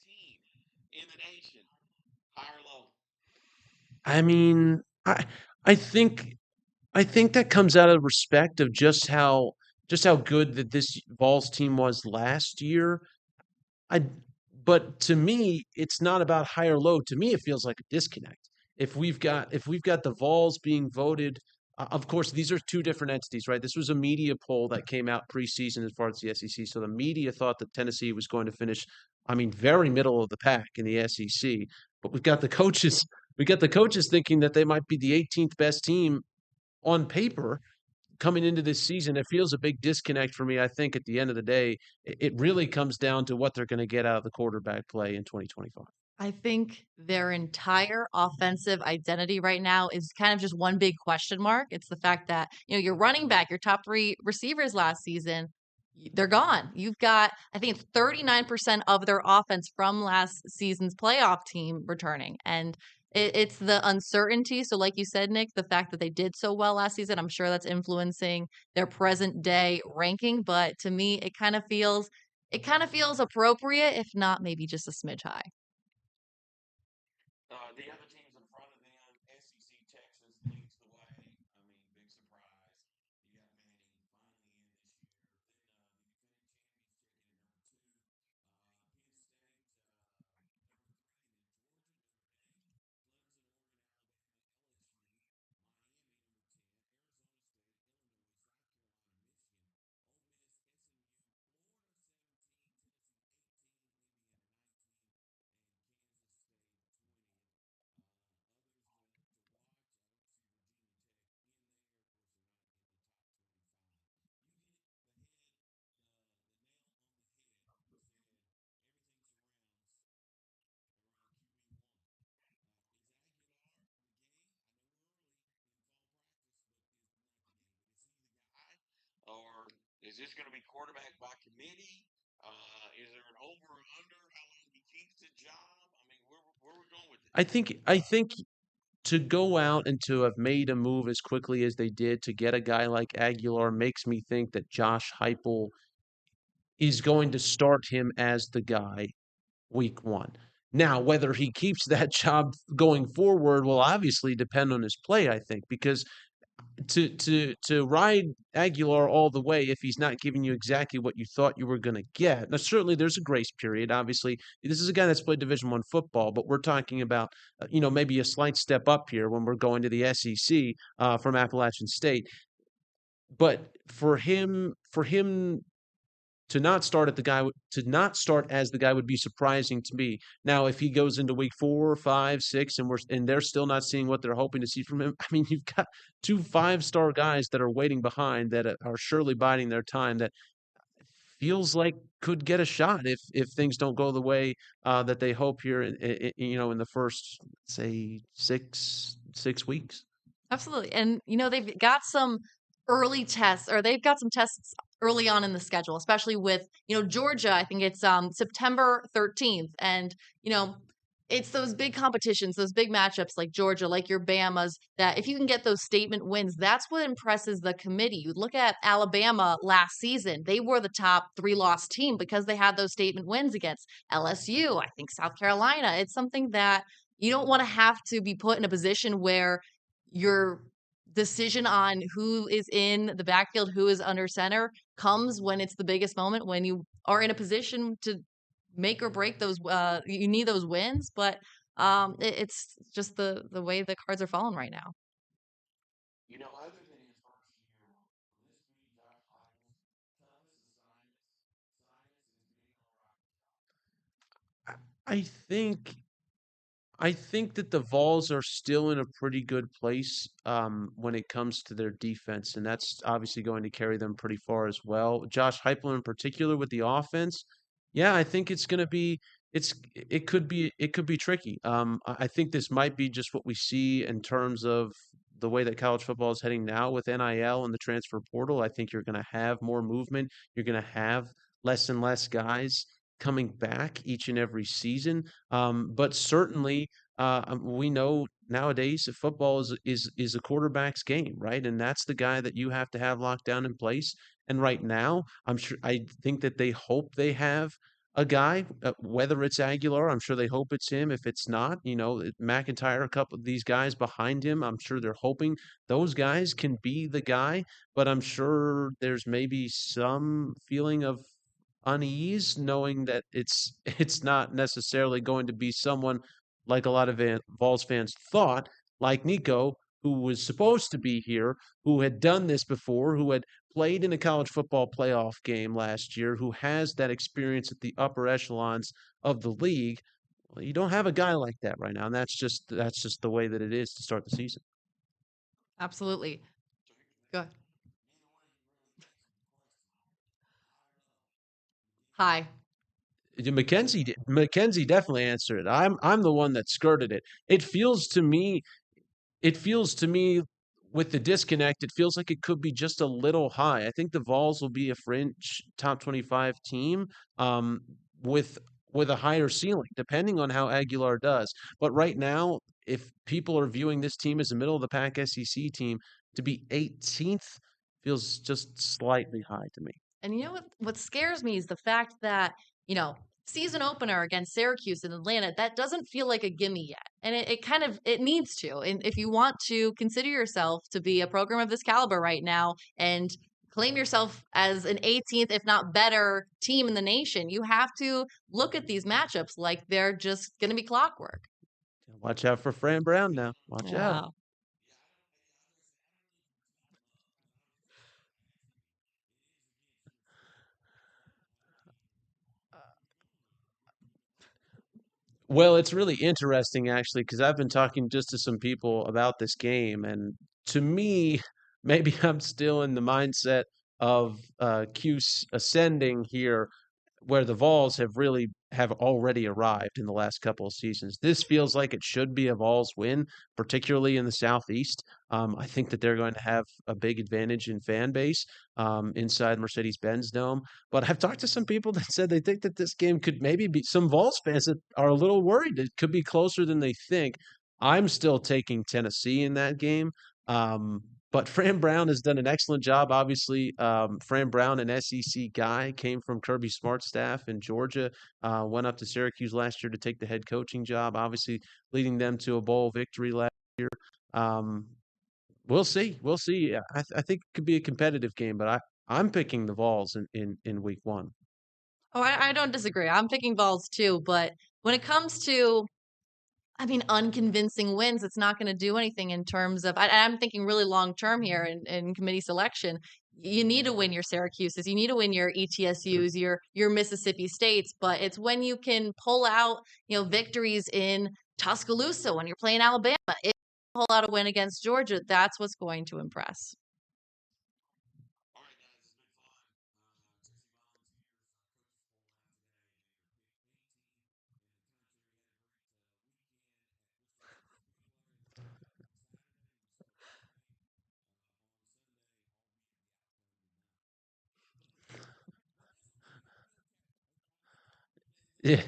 Team in the nation, high or low? I mean, I think that comes out of respect of just how good that this Vols team was last year. I but to me, it's not about high or low. To me, it feels like a disconnect. If we've got the Vols being voted, of course, these are two different entities, right? This was a media poll that came out preseason as far as the SEC. So the media thought that Tennessee was going to finish, I mean, very middle of the pack in the SEC. But we got the coaches thinking that they might be the 18th best team on paper coming into this season. It feels a big disconnect for me. I think at the end of the day, it really comes down to what they're going to get out of the quarterback play in 2025. I think their entire offensive identity right now is kind of just one big question mark. It's the fact that, your running back, your top three receivers last season, they're gone. You've got, I think it's 39% of their offense from last season's playoff team returning. And it's the uncertainty. So, like you said, Nick, the fact that they did so well last season, I'm sure that's influencing their present day ranking. But to me, it kind of feels appropriate, if not maybe just a smidge high. The other teams in front of them, SEC Texas leads the way. I mean, big surprise. You got Manning finally in this year. Or is this going to be quarterback by committee? Is there an over or under? How long he keeps the job? I mean, where are we going with this? I think to go out and to have made a move as quickly as they did to get a guy like Aguilar makes me think that Josh Heupel is going to start him as the guy week one. Now, whether he keeps that job going forward will obviously depend on his play, I think, because to ride Aguilar all the way if he's not giving you exactly what you thought you were going to get. Now, certainly there's a grace period. Obviously, this is a guy that's played Division One football, but we're talking about maybe a slight step up here when we're going to the SEC from Appalachian State. But for him to not start as the guy would be surprising to me. Now, if he goes into week 4, 5, 6, and they're still not seeing what they're hoping to see from him, I mean, you've got two 5-star guys that are waiting behind that are surely biding their time that feels like could get a shot if things don't go the way that they hope here in the first, say, six weeks. Absolutely. And, they've got some early tests, or they've got some tests early on in the schedule, especially with, Georgia. I think it's September 13th. And, it's those big competitions, those big matchups like Georgia, like your Bamas, that if you can get those statement wins, that's what impresses the committee. You look at Alabama last season, they were the top three loss team because they had those statement wins against LSU, I think South Carolina. It's something that you don't want to have to be put in a position where your decision on who is in the backfield, who is under center, comes when it's the biggest moment, when you are in a position to make or break those. You need those wins, but it's just the way the cards are falling right now. Other than his first year, will this be Josh Heupel's toughest assignments is being on Rocky Top? I think I think that the Vols are still in a pretty good place when it comes to their defense, and that's obviously going to carry them pretty far as well. Josh Heupel in particular with the offense, yeah, I think it's going to be it could be tricky. I think this might be just what we see in terms of the way that college football is heading now with NIL and the transfer portal. I think you're going to have more movement. You're going to have less and less guys coming back each and every season. But certainly, we know nowadays that football is a quarterback's game, right? And that's the guy that you have to have locked down in place. And right now, I think that they hope they have a guy, whether it's Aguilar, I'm sure they hope it's him. If it's not, McIntyre, a couple of these guys behind him, I'm sure they're hoping those guys can be the guy. But I'm sure there's maybe some feeling of unease knowing that it's not necessarily going to be someone like a lot of Vols fans thought, like Nico, who was supposed to be here, who had done this before, who had played in a college football playoff game last year, who has that experience at the upper echelons of the league. Well, you don't have a guy like that right now, and that's just the way that it is to start the season. Absolutely. Go ahead. Hi. Mackenzie definitely answered it. I'm the one that skirted it. It feels to me with the disconnect, it feels like it could be just a little high. I think the Vols will be a fringe top 25 team, um, with with a higher ceiling, depending on how Aguilar does. But right now, if people are viewing this team as a middle of the pack SEC team, to be 18th feels just slightly high to me. And you know what scares me is the fact that, you know, season opener against Syracuse in Atlanta, that doesn't feel like a gimme yet. And it kind of it needs to. And if you want to consider yourself to be a program of this caliber right now and claim yourself as an 18th, if not better, team in the nation, you have to look at these matchups like they're just going to be clockwork. Watch out for Fran Brown now. Watch out. Yeah. Well, it's really interesting actually because I've been talking just to some people about this game, and to me, maybe I'm still in the mindset of Cuse ascending here, where the Vols have already arrived in the last couple of seasons. This feels like it should be a Vols win, particularly in the Southeast. I think that they're going to have a big advantage in fan base inside Mercedes-Benz Dome. But I've talked to some people that said they think that this game could maybe be some Vols fans that are a little worried. It could be closer than they think. I'm still taking Tennessee in that game. Um, but Fran Brown has done an excellent job. Obviously, Fran Brown, an SEC guy, came from Kirby Smart's staff in Georgia, went up to Syracuse last year to take the head coaching job, obviously leading them to a bowl victory last year. Um, we'll see. We'll see. I think it could be a competitive game, but I'm picking the Vols in week one. Oh, I don't disagree. I'm picking balls too, but when it comes to I mean, unconvincing wins, it's not going to do anything in terms of. I'm thinking really long term here in committee selection. You need to win your Syracuse's, you need to win your ETSU's, your Mississippi States, but it's when you can pull out, victories in Tuscaloosa when you're playing Alabama. If you pull out a win against Georgia, that's what's going to impress. Yeah.